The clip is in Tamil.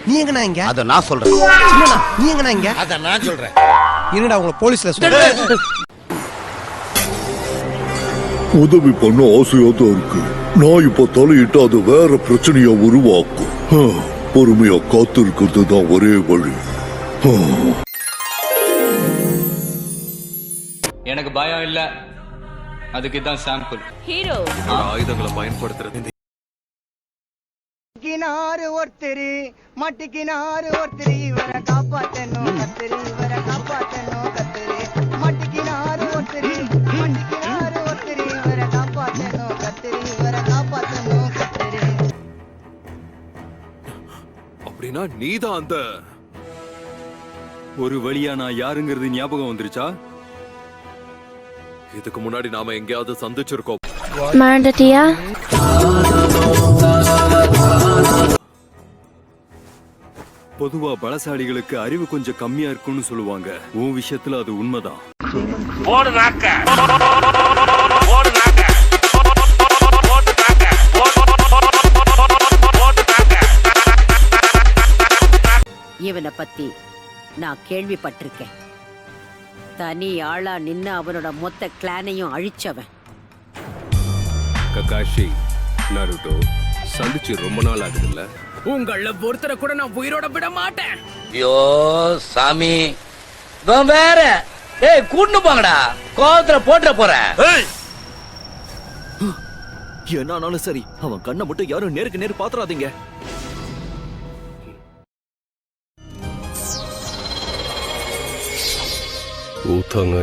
நீ எங்கண்ணா இங்க? அத நான் சொல்றேன். சின்னண்ணா நீ எங்கண்ணா இங்க? அத நான் சொல்றேன். என்னடா உங்களை போலீஸ்ல சொல்ற? உதவி பண்ண ஆசையா தான் இருக்கு. நான் இப்ப தலையிட்டு அது வேற பிரச்சனையா உருவாக்கும். பொறுமையா காத்து இருக்கிறது தான் ஒரே வழி. எனக்கு பயம் இல்ல. அதுக்கு தான் சாம்பிள். ஹீரோ ஆயுதங்களை பயன்படுத்துறது. ஒருத்தரு மட்டிக்கினாரு ஒருத்தரு இவரை காப்பாத்தணும் கத்திரி இவரை காப்பாத்தணும் கத்திரி மட்டிக்கினாரு ஒருத்தரு மட்டிக்கினாரு ஒருத்தரு இவரை காப்பாத்தணும் கத்திரி இவரை காப்பாத்தணும் கத்திரி. அப்படின்னா நீதான் அந்த ஒரு வழியா நான் யாருங்கிறது ஞாபகம் வந்துருச்சா? இதுக்கு முன்னாடி நாம எங்கேயாவது சந்திச்சிருக்கோம். மறந்துட்டியா? பொதுவா பலசாலிகளுக்கு அறிவு கொஞ்சம் கம்மியா இருக்குன்னு சொல்லுவாங்க. உன் விஷயத்துல அது உண்மைதான். இவனை பத்தி நான் கேள்விப்பட்டிருக்கேன். தனி ஆளா நின்னு அவனோட மொத்த கிளானையும் அழிச்சவன். ககாஷி, நருட்டோ சந்திச்சு ரொம்ப நாள் ஆகுதுல்ல? உங்கள ஒருத்தரை கூட நான் உயிரோட விட மாட்டேன். ஐயோ சாமி, வேற கூட்டு போங்கடா, கோவத்துல போட்டுற போறேன். என்னாலும் சரி, அவன் கண்ணை மட்டும் யாரும் நேருக்கு நேர் பாத்துறாதீங்க. ஊத்தாங்க